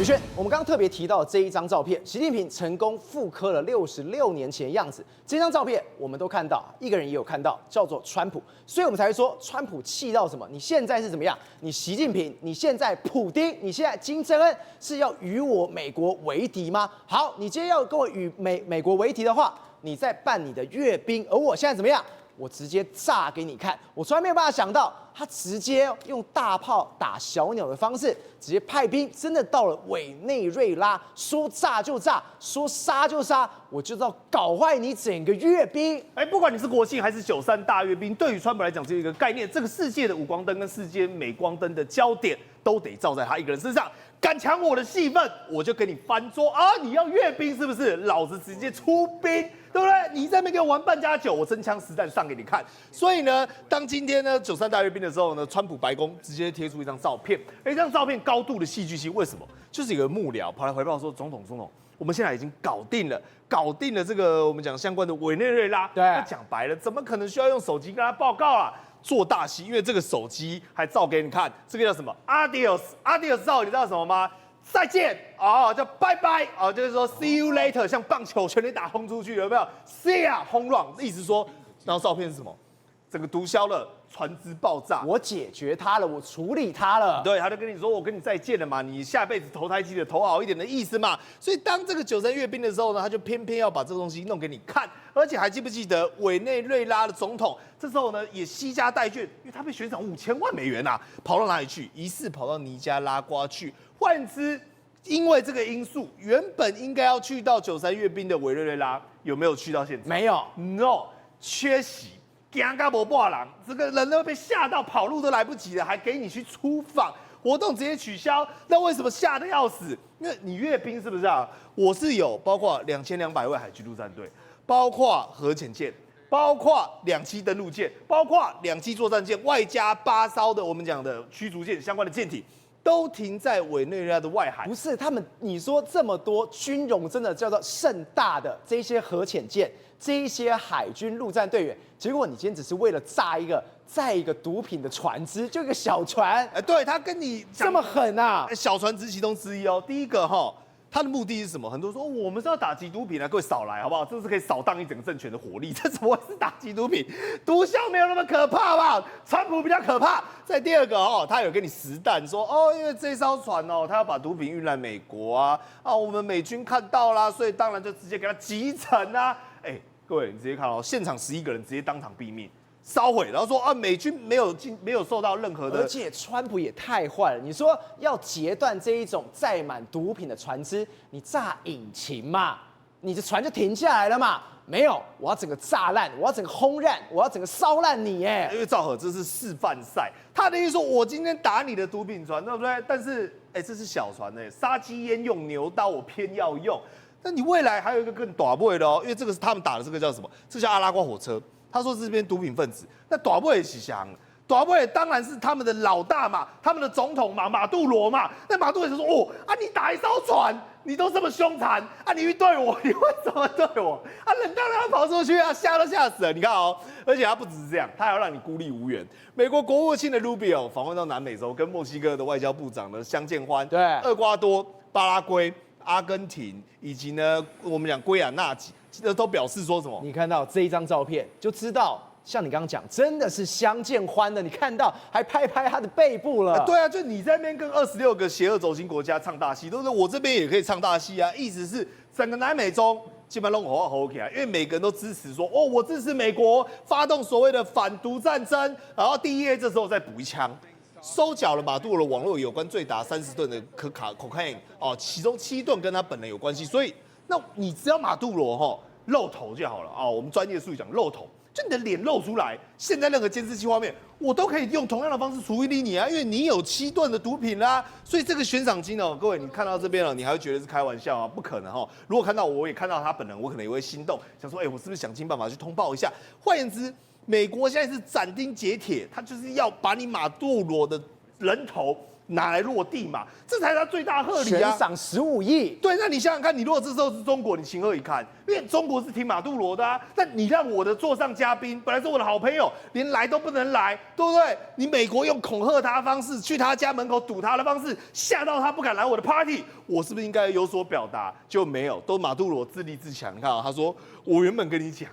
轩，我们刚刚特别提到这一张照片，习近平成功复刻了66年前的样子。这张照片我们都看到，一个人也有看到，叫做川普，所以我们才会说川普气到什么？你现在是怎么样？你习近平，你现在普丁，你现在金正恩是要与我美国为敌吗？好，你今天要跟我与美国为敌的话，你在办你的阅兵，而我现在怎么样？我直接炸给你看，我从来没有办法想到，他直接用大炮打小鸟的方式，直接派兵真的到了委内瑞拉，说炸就炸，说杀就杀，我就要搞坏你整个阅兵。不管你是国庆还是93大阅兵，对于川普来讲，这一个概念，这个世界的五光灯跟世界镁光灯的焦点都得照在他一个人身上。敢抢我的戏份，我就跟你翻桌啊！你要阅兵是不是？老子直接出兵，对不对？你在那边给我玩8+9，我真枪实弹上给你看。所以呢，当今天呢93大阅兵的时候呢，川普白宫直接贴出一张照片，这张照片高度的戏剧性，为什么？就是有个幕僚跑来回报说，总统，我们现在已经搞定了这个我们讲相关的委内瑞拉。对，那讲白了，怎么可能需要用手机跟他报告啊？做大戏，因为这个手机还照给你看，这个叫什么 ？Adios 照，你知道什么吗？再见哦，叫拜拜哦，就是说 see you later， 像棒球全垒打轰出去，有没有 ？See ya home run， 意思说，然后照片是什么？整个毒枭了，船只爆炸，我解决它了，我处理它了。对，他就跟你说，我跟你再见了嘛，你下辈子投胎记得投好一点的意思嘛。所以当这个93阅兵的时候呢，他就偏偏要把这个东西弄给你看，而且还记不记得委内瑞拉的总统这时候呢也惜家带眷，因为他被悬赏5000万美元啊，跑到哪里去？疑似跑到尼加拉瓜去。换言之，因为这个因素，原本应该要去到93阅兵的委内瑞拉，有没有去到现场？没有 ，no， 缺席。惊到没半人，这个人都被吓到跑路都来不及了，还给你去出访，活动直接取消。那为什么吓得要死？因为你阅兵是不是啊？我是有包括2200位海军陆战队，包括核潜舰，包括2栖登陆舰，包括2栖作战舰，外加8艘的我们讲的驱逐舰相关的舰艇。都停在委内瑞拉的外海，不是他们，你说这么多军容真的叫做盛大的这些核潜舰，这一些海军陆战队员，结果你今天只是为了炸载一个毒品的船只，就一个小船，对他跟你这么狠啊！小船只其中之一哦。第一个哈，他的目的是什么？很多人说我们是要打击毒品啊，各位少来好不好？这是可以扫荡一整个政权的火力，这怎么会是打击毒品？毒枭没有那么可怕吧？川普比较可怕。再第二个哦，他有跟你实弹说哦，因为这艘船哦，他要把毒品运来美国啊，我们美军看到啦，所以当然就直接给他击沉啊。各位你直接看哦，现场11个人直接当场毙命。烧毁，然后说美军没有受到任何的，而且川普也太坏了。你说要截断这一种载满毒品的船只，你炸引擎嘛，你的船就停下来了嘛？没有，我要整个炸烂，我要整个轰烂，我要整个烧烂你耶！因为赵和这是示范赛，他的意思说，我今天打你的毒品船，对不对？但是这是小船杀鸡焉用牛刀，我偏要用。那你未来还有一个更短位的哦，因为这个是他们打的这个叫什么？这叫阿拉瓜火车。他说这边毒品分子，那短位也起降了。短位当然是他们的老大嘛，他们的总统嘛，马杜罗嘛。那马杜罗就说：“你打一艘船，你都这么凶残啊！你对我，你为什么对我？人当然要跑出去啊，吓都吓死了。你看哦，而且他不只是这样，他还要让你孤立无援。美国国务卿的 Rubio 访问到南美洲，跟墨西哥的外交部长呢相见欢，对，厄瓜多、巴拉圭、阿根廷以及呢我们讲圭亚那几。”都表示说什么？你看到这一张照片就知道，像你刚刚讲，真的是相见欢的。你看到还拍他的背部了。对啊，就你在那边跟26个邪恶轴心国家唱大戏，对不对？我这边也可以唱大戏啊。意思是整个南美洲基本上都吼起来，因为每个人都支持说，我支持美国发动所谓的反毒战争，然后DEA这时候再补一枪。收缴了马杜罗网络有关最达30吨的cocaine 其中7吨跟他本人有关系，所以那你只要马杜罗露头就好了我们专业术语讲露头，就你的脸露出来，现在任何监视器画面我都可以用同样的方式处理你啊，因为你有7吨的毒品啦，所以这个悬赏金各位你看到这边了，你还会觉得是开玩笑啊？不可能如果看到我也看到他本人，我可能也会心动，想说我是不是想尽办法去通报一下？换言之，美国现在是斩钉截铁，他就是要把你马杜罗的人头拿来落地嘛，这才是他最大贺礼啊！悬赏15亿。对，那你想想看，你如果这时候是中国，你情何以堪？因为中国是挺马杜罗的啊，但你让我的座上嘉宾，本来是我的好朋友，连来都不能来，对不对？你美国用恐吓他的方式，去他家门口堵他的方式，吓到他不敢来我的 party， 我是不是应该有所表达？就没有，都马杜罗自立自强。你看啊，他说我原本跟你讲。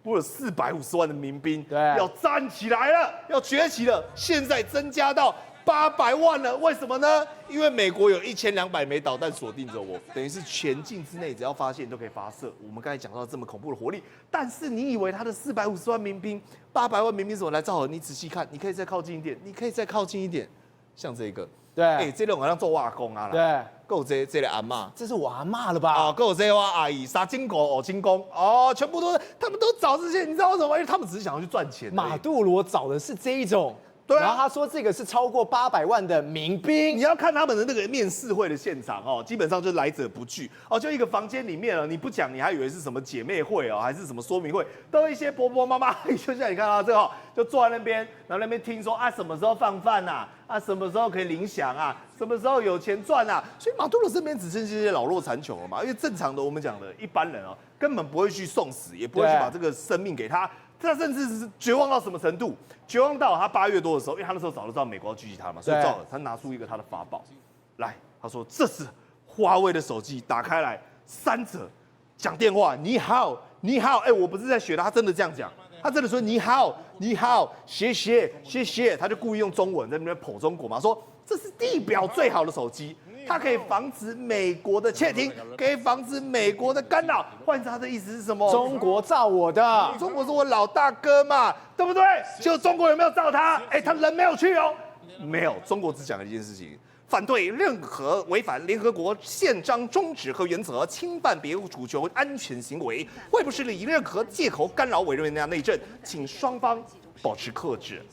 我有450万的民兵，对，要站起来了，要崛起了。现在增加到800万了，为什么呢？因为美国有1200枚导弹锁定着我，等于是全境之内只要发现都可以发射。我们刚才讲到这么恐怖的火力，但是你以为他的450万民兵、800万民兵怎么来造核？你仔细看，你可以再靠近一点，你可以再靠近一点，像这个，对，这种好像做瓦工啊，对，够这个阿嬷，这是我阿嬷了吧？哦，够这我阿姨杀金狗哦，金工哦，全部都是他们都找这些，你知道为什么吗？因为他们只是想要去赚钱。马杜罗找的是这一种。对啊，然后他说这个是超过800万的民兵，你要看他们的那个面试会的现场哦，基本上就来者不拒哦，就一个房间里面哦，你不讲你还以为是什么姐妹会哦，还是什么说明会，都一些婆婆妈妈，就像你看到这个，就坐在那边，然后那边听说啊什么时候放饭啊，啊什么时候可以领饷啊，什么时候有钱赚啊，所以马杜罗这边只剩这些老弱残穷了嘛，因为正常的我们讲的一般人哦，根本不会去送死，也不会去把这个生命给他。他甚至是绝望到什么程度？绝望到他8月多的时候，因为他那时候早就知道美国要狙击他嘛，所以他拿出一个他的法宝来，他说这是华为的手机，打开来3者讲电话，你好，你好，哎，我不是在学他真的这样讲，他真的说你好，你好，谢谢，谢谢，他就故意用中文在那边捧中国嘛，说这是地表最好的手机。它可以防止美国的窃听，可以防止美国的干扰。换言之，他的意思是什么？中国造我的，中国是我老大哥嘛，对不对？就中国有没有造他？哎，他人没有去哦，没有。中国只讲了一件事情：反对任何违反联合国宪章宗旨和原则、侵犯别国主权安全行为，外部势力以任何借口干扰委任人内政，请双方保持克制。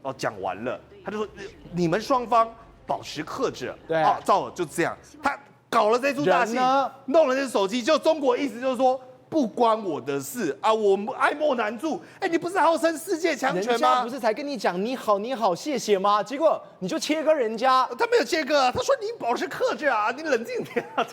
哦，讲完了，他就说你们双方。保持克制，对啊，照就这样，他搞了这出大戏，弄了这手机，就中国意思就是说不关我的事啊，我爱莫难助。哎，你不是号称世界强权吗？人家不是才跟你讲你好你好谢谢吗？结果你就切割人家，他没有切割啊，他说你保持克制啊，你冷静点啊，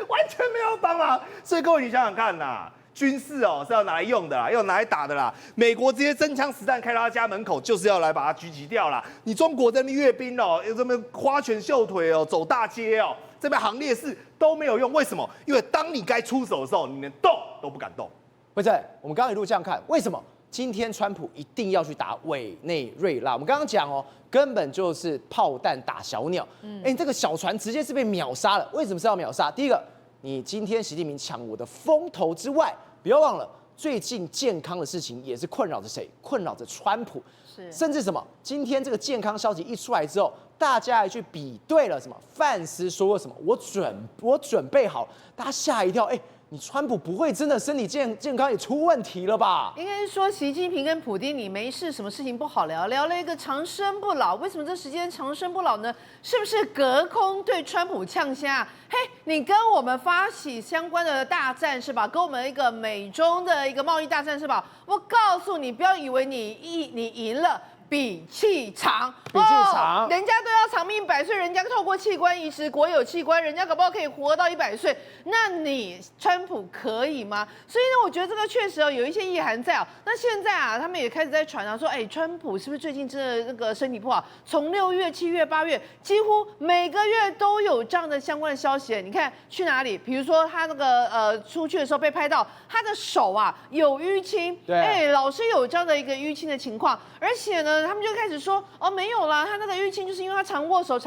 完全没有帮忙。所以各位你想想看呐。军事哦是要拿来用的啦，要拿来打的啦。美国这些真枪实弹开到他家门口，就是要来把他狙击掉啦。你中国这边阅兵哦，有这边花拳绣腿哦，走大街哦，这边行列式都没有用。为什么？因为当你该出手的时候，你连动都不敢动。不是，我们刚刚一路这样看，为什么今天川普一定要去打委内瑞拉？我们刚刚讲哦，根本就是炮弹打小鸟。哎，这个小船直接是被秒杀了。为什么是要秒杀？第一个，你今天习近平抢我的风头之外。不要忘了，最近健康的事情也是困扰着谁？困扰着川普，甚至什么？今天这个健康消息一出来之后，大家还去比对了什么？范斯说了什么？我准备好，大家吓一跳，哎。你川普不会真的身体健康也出问题了吧？应该是说习近平跟普丁，你没事，什么事情不好聊？聊了一个长生不老，为什么这时间长生不老呢？是不是隔空对川普呛虾？嘿，你跟我们发起相关的大战是吧？跟我们一个美中的一个贸易大战是吧？我告诉你，不要以为你赢了。比气长，比气长，人家都要长命100岁，人家透过器官移植，国有器官，人家搞不好可以活到100岁，那你川普可以吗？所以呢，我觉得这个确实有一些意涵在啊。那现在啊，他们也开始在传啊，说，哎，川普是不是最近真的那个身体不好？从6月、7月、8月，几乎每个月都有这样的相关的消息。你看去哪里？比如说他那个出去的时候被拍到他的手啊有淤青，哎，老是有这样的一个淤青的情况，而且呢。他们就开始说哦，没有啦，他那个淤青就是因为他常握手，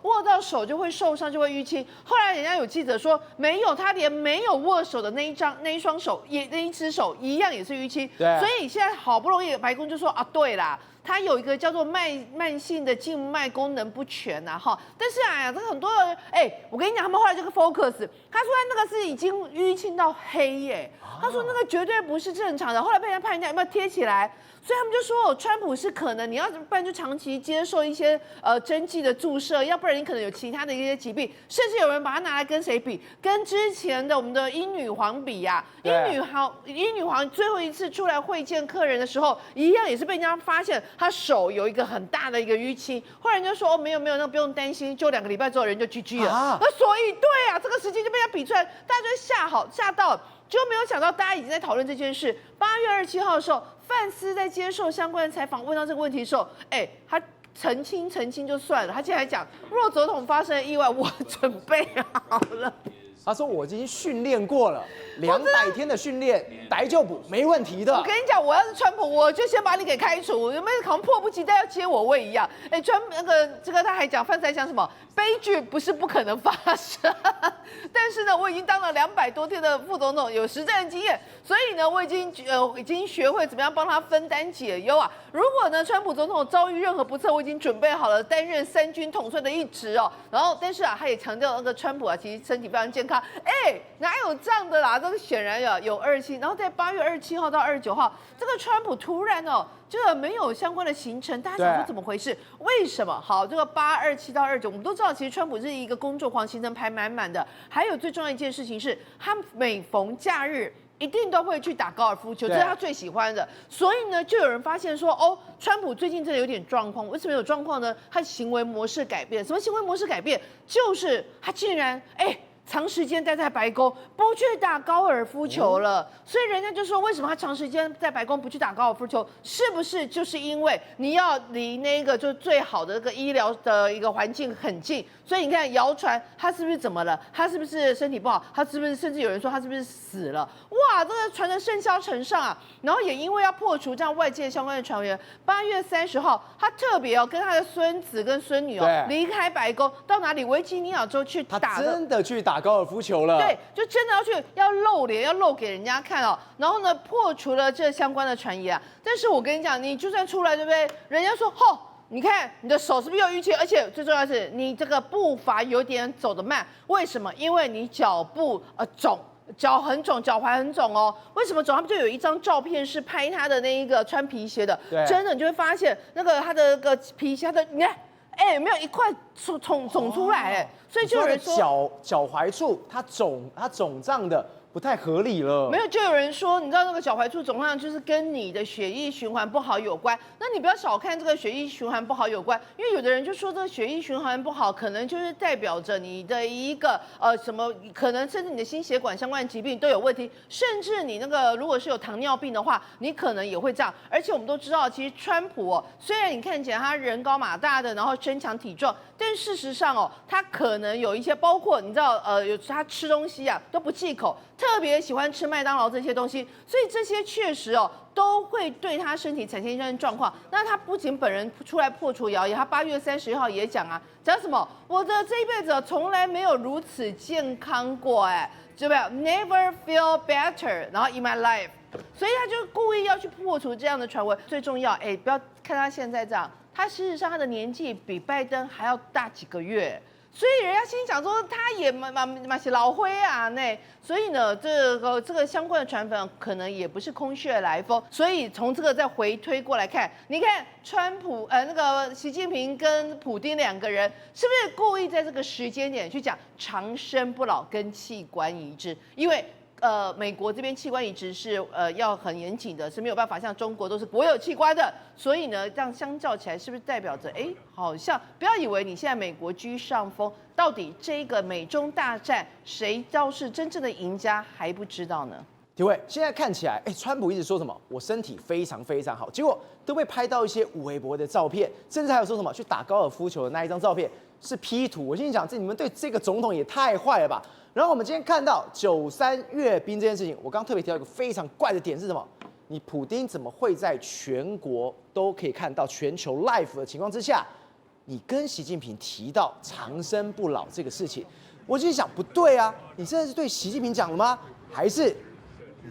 握到手就会受伤，就会淤青。后来人家有记者说没有，他连没有握手的那一双手，那一只手一样也是淤青。所以现在好不容易白宫就说啊，对啦。他有一个叫做慢性的静脉功能不全呐，哈，但是哎呀，这很多人，哎，我跟你讲，他们后来这个 focus， 他说他那个是已经淤青到黑耶，他说那个绝对不是正常的，后来被人家判人家有没有贴起来，所以他们就说，川普是可能你要不然就长期接受一些针剂的注射，要不然你可能有其他的一些疾病，甚至有人把它拿来跟谁比？跟之前的我们的英女皇比呀，英女皇最后一次出来会见客人的时候，一样也是被人家发现。他手有一个很大的一个淤青。后来人家说哦没有，那不用担心，就2个礼拜之后人就 GG 了。那所以对啊，这个时间就被他比出来，大家就吓到了。就没有想到，大家已经在讨论这件事。8月27号的时候，范斯在接受相关的采访，问到这个问题的时候，他澄清就算了，他竟然还讲，若总统发生了意外，我准备好了。他说我已经训练过了，200天的训练，逮就捕，没问题的。我跟你讲，我要是川普，我就先把你给开除，有没有好像迫不及待要接我位一样？这个他还讲，范才讲什么？悲剧不是不可能发生，但是呢，我已经当了200多天的副总统，有实战经验，所以呢，我已经学会怎么样帮他分担解忧啊。如果呢，川普总统遭遇任何不测，我已经准备好了担任3军统帅的一职哦。然后，但是啊，他也强调那个川普啊，其实身体非常健康。哪有这样的啦？这个显然有27，然后在8月27号到29号，这个川普突然这个没有相关的行程，大家想说怎么回事？为什么？好，这个8、27到29，我们都知道，其实川普是一个工作狂，行程排满满的。还有最重要一件事情是，他每逢假日一定都会去打高尔夫球，这是他最喜欢的。所以呢，就有人发现说，川普最近真的有点状况。为什么有状况呢？他行为模式改变。什么行为模式改变？就是他竟然长时间待在白宫，不去打高尔夫球了，所以人家就说，为什么他长时间在白宫不去打高尔夫球？是不是就是因为你要离那个就最好的那个医疗的一个环境很近？所以你看，谣传他是不是怎么了？他是不是身体不好？他是不是甚至有人说他是不是死了？哇，这个传得甚嚣尘上啊！然后也因为要破除这样外界相关的传言，8月30号，他特别跟他的孙子跟孙女离开白宫，到哪里？维吉尼亚州去打，他真的去打高尔夫球了。对，就真的要露脸，要露给人家看哦。然后呢，破除了这相关的传言啊。但是我跟你讲，你就算出来，对不对？人家说，你看你的手是不是有淤青？而且最重要的是，你这个步伐有点走得慢。为什么？因为你脚部肿。脚很肿，脚踝很肿哦。为什么肿？他们就有一张照片是拍他的那一个穿皮鞋的，真的你就会发现那个他的个皮鞋的，你看，有没有一块肿出来？所以就有人说脚踝处它肿胀的不太合理了。没有，就有人说，你知道那个脚踝处肿胀就是跟你的血液循环不好有关。那你不要小看这个血液循环不好有关，因为有的人就说这个血液循环不好，可能就是代表着你的一个什么，可能甚至你的心血管相关的疾病都有问题，甚至你那个如果是有糖尿病的话，你可能也会这样。而且我们都知道，其实川普虽然你看起来他人高马大的，然后身强体壮，但事实上他可能有一些，包括你知道有他吃东西啊都不忌口。特别喜欢吃麦当劳这些东西，所以这些确实都会对他身体产生一些状况。那他不仅本人出来破除谣言，他8月31号也讲讲什么？我的这一辈子从来没有如此健康过，对不对 ？Never feel better， 然后 in my life， 所以他就故意要去破除这样的传闻。最重要，不要看他现在这样，他事实上他的年纪比拜登还要大几个月。所以人家心想说，他也蛮是老灰啊，所以呢，这个相关的传闻可能也不是空穴来风。所以从这个再回推过来看，你看川普那个习近平跟普丁2个人，是不是故意在这个时间点去讲长生不老跟器官移植？因为美国这边器官移植是要很严谨的，是没有办法像中国都是国有器官的，所以呢，这样相较起来，是不是代表着好像不要以为你现在美国居上风，到底这个美中大战谁将是真正的赢家还不知道呢？体委，现在看起来，川普一直说什么我身体非常非常好，结果都被拍到一些微博的照片，甚至还有说什么去打高尔夫球的那一张照片是 P 图。我心里想，你们对这个总统也太坏了吧！然后我们今天看到93阅兵这件事情，我刚特别提到一个非常怪的点是什么？你普丁怎么会在全国都可以看到全球 live 的情况之下，你跟习近平提到长生不老这个事情？我心里想，不对啊，你真的是对习近平讲的吗？还是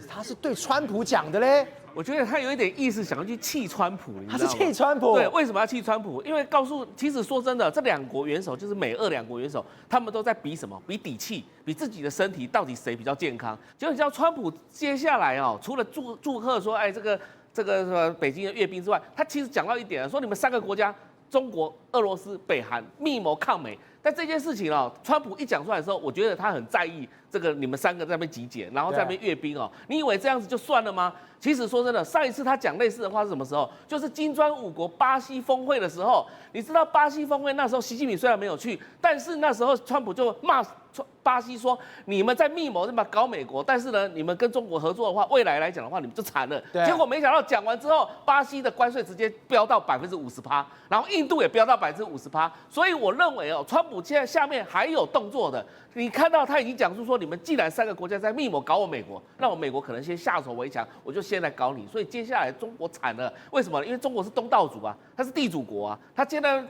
他是对川普讲的嘞？我觉得他有一点意思，想要去气川普，你知道吗？他是气川普。对，为什么要气川普？因为其实说真的，这2国元首就是美俄2国元首，他们都在比什么？比底气，比自己的身体到底谁比较健康。结果你知道，川普接下来除了祝贺说，这个什么北京的阅兵之外，他其实讲到一点，说你们3个国家，中国、俄罗斯、北韩密谋抗美。但这件事情哦，川普一讲出来的时候，我觉得他很在意这个你们3个在那边集结，然后在那边阅兵哦。你以为这样子就算了吗？其实说真的，上一次他讲类似的话是什么时候？就是金砖5国巴西峰会的时候。你知道巴西峰会那时候，习近平虽然没有去，但是那时候川普就骂巴西说，你们在密谋对吧搞美国，但是呢，你们跟中国合作的话，未来来讲的话，你们就惨了。结果没想到讲完之后，巴西的关税直接飙到50%，然后印度也飙到50%。所以我认为哦，川普现在下面还有动作的。你看到他已经讲出说，你们既然3个国家在密谋搞我美国，那我美国可能先下手为强，我就先来搞你。所以接下来中国惨了，为什么？因为中国是东道主啊，他是地主国啊，他现在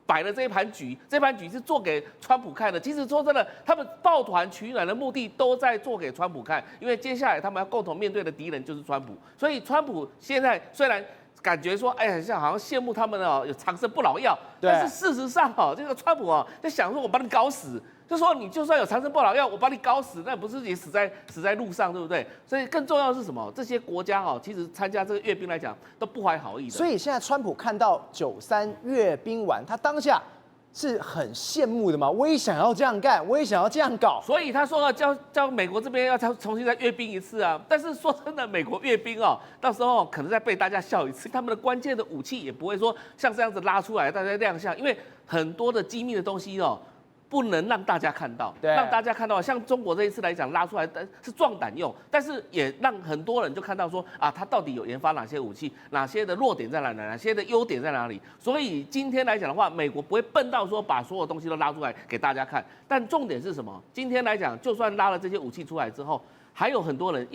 摆了这一盘局，这盘局是做给川普看的。其实说真的，他们抱团取暖的目的都在做给川普看，因为接下来他们要共同面对的敌人就是川普。所以川普现在虽然感觉说，哎呀，像好像羡慕他们哦，有长生不老药，但是事实上哦，这个川普哦，在想说我把你搞死。就说你就算有长生不老药，我把你搞死，那不是也死在路上，对不对？所以更重要的是什么？这些国家哦，其实参加这个阅兵来讲都不怀好意的。所以现在川普看到93阅兵完，他当下是很羡慕的嘛？我也想要这样干，我也想要这样搞。所以他说要叫美国这边要重新再阅兵一次啊。但是说真的，美国阅兵哦，到时候可能再被大家笑一次。他们的关键的武器也不会说像这样子拉出来大家亮相，因为很多的机密的东西哦。不能让大家看到，让大家看到，像中国这一次来讲拉出来是壮胆用，但是也让很多人就看到说啊，他到底有研发哪些武器，哪些的弱点在哪里，哪些的优点在哪里。所以今天来讲的话，美国不会笨到说把所有东西都拉出来给大家看，但重点是什么？今天来讲，就算拉了这些武器出来之后，还有很多人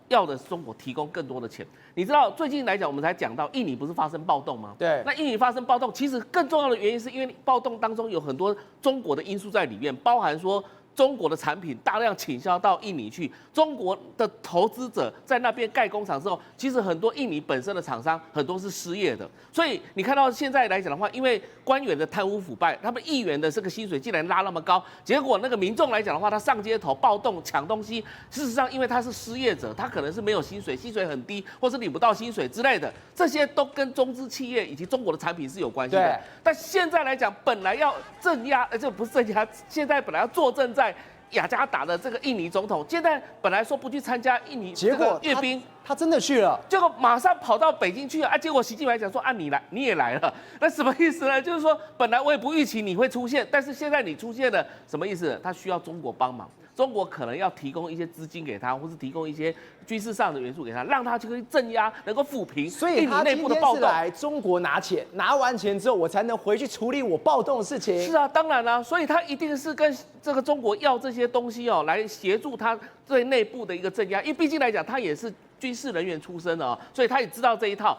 要的是中国提供更多的钱。你知道最近来讲，我们才讲到印尼不是发生暴动吗？对。那印尼发生暴动，其实更重要的原因是因为暴动当中有很多中国的因素在里面，包含说中国的产品大量倾销到印尼去，中国的投资者在那边盖工厂之后，其实很多印尼本身的厂商很多是失业的。所以你看到现在来讲的话，因为官员的贪污腐败，他们议员的这个薪水竟然拉那么高，结果那个民众来讲的话，他上街头暴动抢东西，事实上因为他是失业者，他可能是没有薪水，薪水很低，或是领不到薪水之类的，这些都跟中资企业以及中国的产品是有关系的。但现在来讲，本来要镇压，这不是镇压，现在本来要坐镇在雅加达的这个印尼总统，现在本来说不去参加印尼这个阅兵，他真的去了，结果马上跑到北京去了啊！结果习近平讲说啊，你也来了，那什么意思呢？就是说本来我也不预期你会出现，但是现在你出现了，什么意思？他需要中国帮忙。中国可能要提供一些资金给他，或是提供一些军事上的元素给他，让他就可以镇压，能够抚平印尼内部的暴动。所以他今天是来中国拿钱，拿完钱之后，我才能回去处理我暴动的事情。是啊，当然啦、所以他一定是跟这个中国要这些东西哦，来协助他对内部的一个镇压。因为毕竟来讲，他也是军事人员出身的哦，所以他也知道这一套。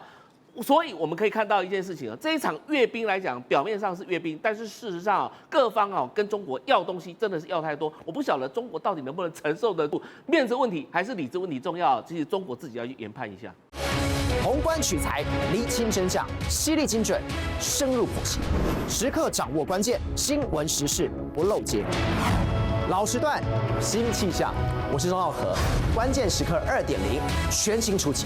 所以我们可以看到一件事情啊，这一场阅兵来讲，表面上是阅兵，但是事实上各方跟中国要东西真的是要太多。我不晓得中国到底能不能承受得住，面子问题还是理智问题重要，其实中国自己要去研判一下。宏观取材，厘清真相，犀利精准，深入剖析，时刻掌握关键，新闻时事不漏接。老时段，新气象，我是钟浩和，关键时刻2.0，全新出击。